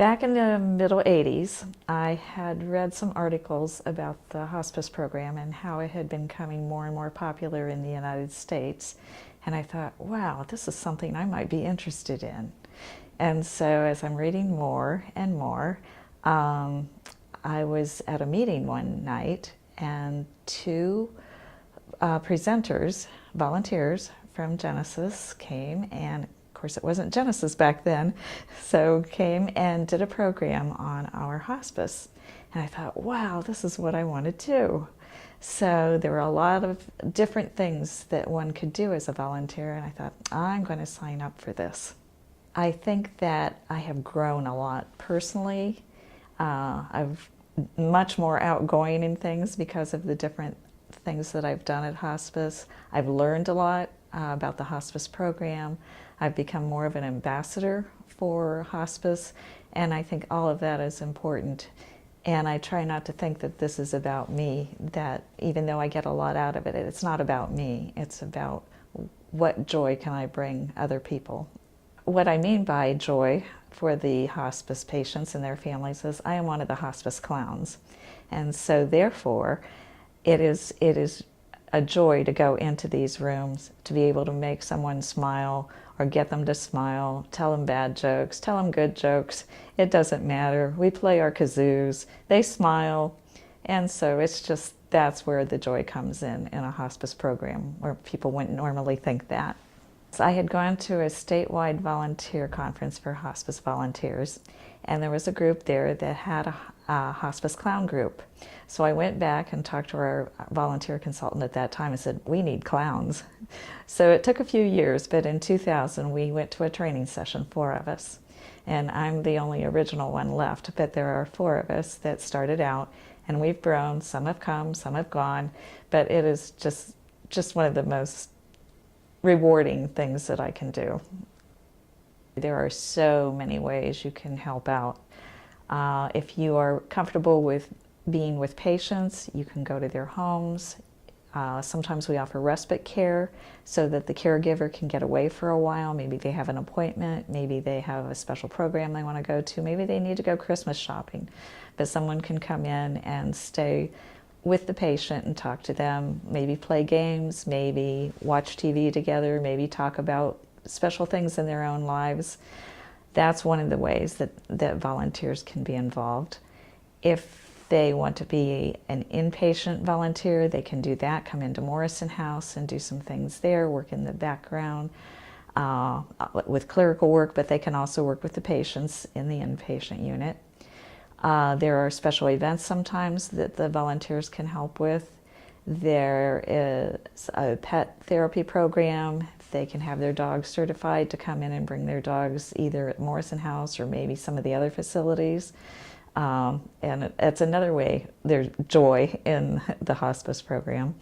Back in the middle 80s, I had read some articles about the hospice program and how it had been becoming more and more popular in the United States. And I thought, wow, this is something I might be interested in. And so as I'm reading more and more, I was at a meeting one night and two presenters, volunteers from Genesis came, and of course it wasn't Genesis back then, so came and did a program on our hospice. And I thought, wow, this is what I want to do. So there were a lot of different things that one could do as a volunteer, and I thought, I'm going to sign up for this. I think that I have grown a lot personally. I've much more outgoing in things because of the different things that I've done at hospice. I've learned a lot about the hospice program. I've become more of an ambassador for hospice, and I think all of that is important. And I try not to think that this is about me, that even though I get a lot out of it, it's not about me. It's about what joy can I bring other people. What I mean by joy for the hospice patients and their families is I am one of the hospice clowns. And so therefore, it is a joy to go into these rooms, to be able to make someone smile or get them to smile, tell them bad jokes, tell them good jokes. It doesn't matter. We play our kazoos, they smile. And so it's just, that's where the joy comes in a hospice program where people wouldn't normally think that. So I had gone to a statewide volunteer conference for hospice volunteers, and there was a group there that had a hospice clown group. So I went back and talked to our volunteer consultant at that time and said, we need clowns. So it took a few years, but in 2000 we went to a training session, 4 of us. And I'm the only original one left, but there are 4 of us that started out, and we've grown. Some have come, some have gone, but it is just one of the most rewarding things that I can do. There are so many ways you can help out. If you are comfortable with being with patients, you can go to their homes. Sometimes we offer respite care so that the caregiver can get away for a while. Maybe they have an appointment, maybe they have a special program they want to go to, maybe they need to go Christmas shopping. But someone can come in and stay with the patient and talk to them, maybe play games, maybe watch TV together, maybe talk about special things in their own lives. That's one of the ways that volunteers can be involved. If they want to be an inpatient volunteer, they can do that, come into Morrison House and do some things there, work in the background with clerical work, but they can also work with the patients in the inpatient unit. There are special events sometimes that the volunteers can help with. There is a pet therapy program. They can have their dogs certified to come in and bring their dogs either at Morrison House or maybe some of the other facilities. And it's another way there's joy in the hospice program.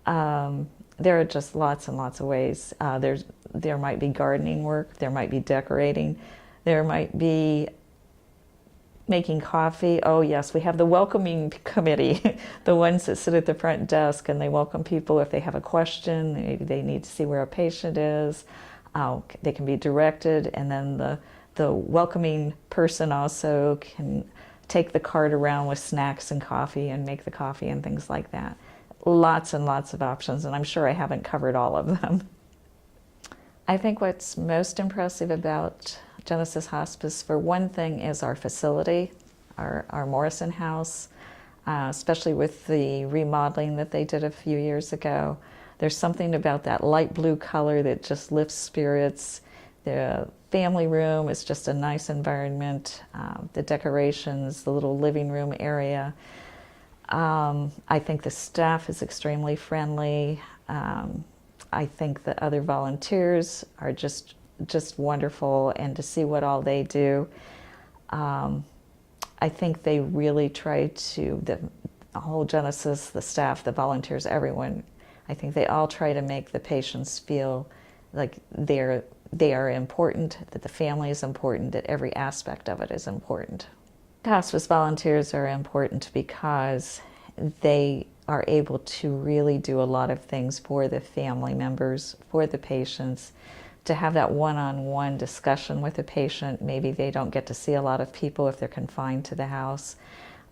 There are just lots and lots of ways. There might be gardening work, there might be decorating, there might be making coffee. Oh yes, we have the welcoming committee, the ones that sit at the front desk and they welcome people if they have a question, maybe they need to see where a patient is. They can be directed, and then the welcoming person also can take the cart around with snacks and coffee and make the coffee and things like that. Lots and lots of options, and I'm sure I haven't covered all of them. I think what's most impressive about Genesis Hospice, for one thing, is our facility, our Morrison House, especially with the remodeling that they did a few years ago. There's something about that light blue color that just lifts spirits. The family room is just a nice environment. The decorations, the little living room area. I think the staff is extremely friendly. I think the other volunteers are just wonderful, and to see what all they do. I think they really try to, the whole Genesis, the staff, the volunteers, everyone, I think they all try to make the patients feel like they are important, that the family is important, that every aspect of it is important. Hospice volunteers are important because they are able to really do a lot of things for the family members, for the patients, to have that one-on-one discussion with a patient. Maybe they don't get to see a lot of people if they're confined to the house.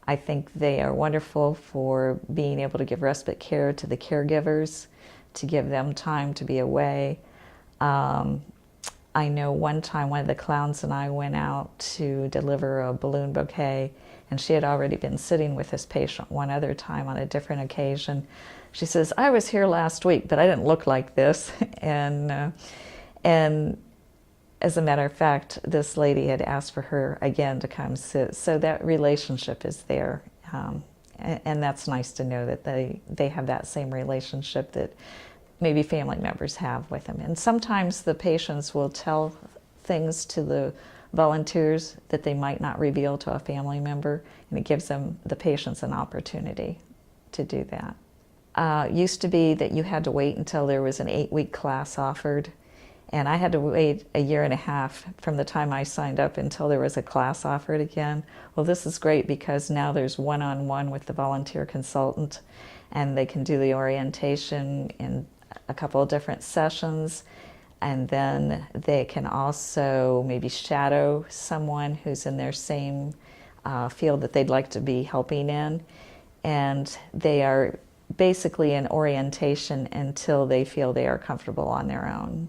I think they are wonderful for being able to give respite care to the caregivers, to give them time to be away. I know one time one of the clowns and I went out to deliver a balloon bouquet, and she had already been sitting with this patient one other time on a different occasion. She says, "I was here last week, but I didn't look like this." And as a matter of fact, this lady had asked for her again to come sit. So that relationship is there. And that's nice to know that they have that same relationship that maybe family members have with them. And sometimes the patients will tell things to the volunteers that they might not reveal to a family member, and it gives them, the patients, an opportunity to do that. Used to be that you had to wait until there was an 8-week class offered, and I had to wait a year and a half from the time I signed up until there was a class offered again. Well, this is great because now there's one-on-one with the volunteer consultant, and they can do the orientation in a couple of different sessions, and then they can also maybe shadow someone who's in their same field that they'd like to be helping in, and they are basically in orientation until they feel they are comfortable on their own.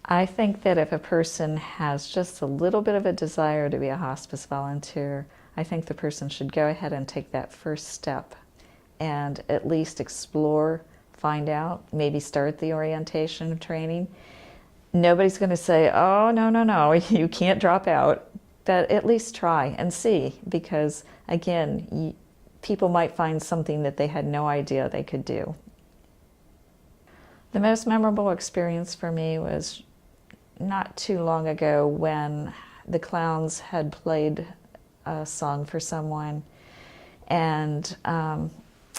I think that if a person has just a little bit of a desire to be a hospice volunteer, I think the person should go ahead and take that first step and at least explore, find out, maybe start the orientation training. Nobody's going to say, "Oh, no, you can't drop out," but at least try and see, because again, people might find something that they had no idea they could do. The most memorable experience for me was not too long ago when the clowns had played a song for someone, and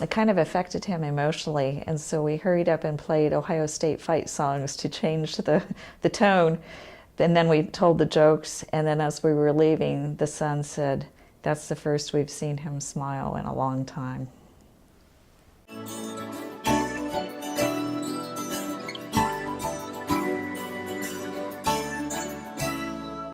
it kind of affected him emotionally, and so we hurried up and played Ohio State fight songs to change the tone, and then we told the jokes, and then as we were leaving, the son said, "That's the first we've seen him smile in a long time."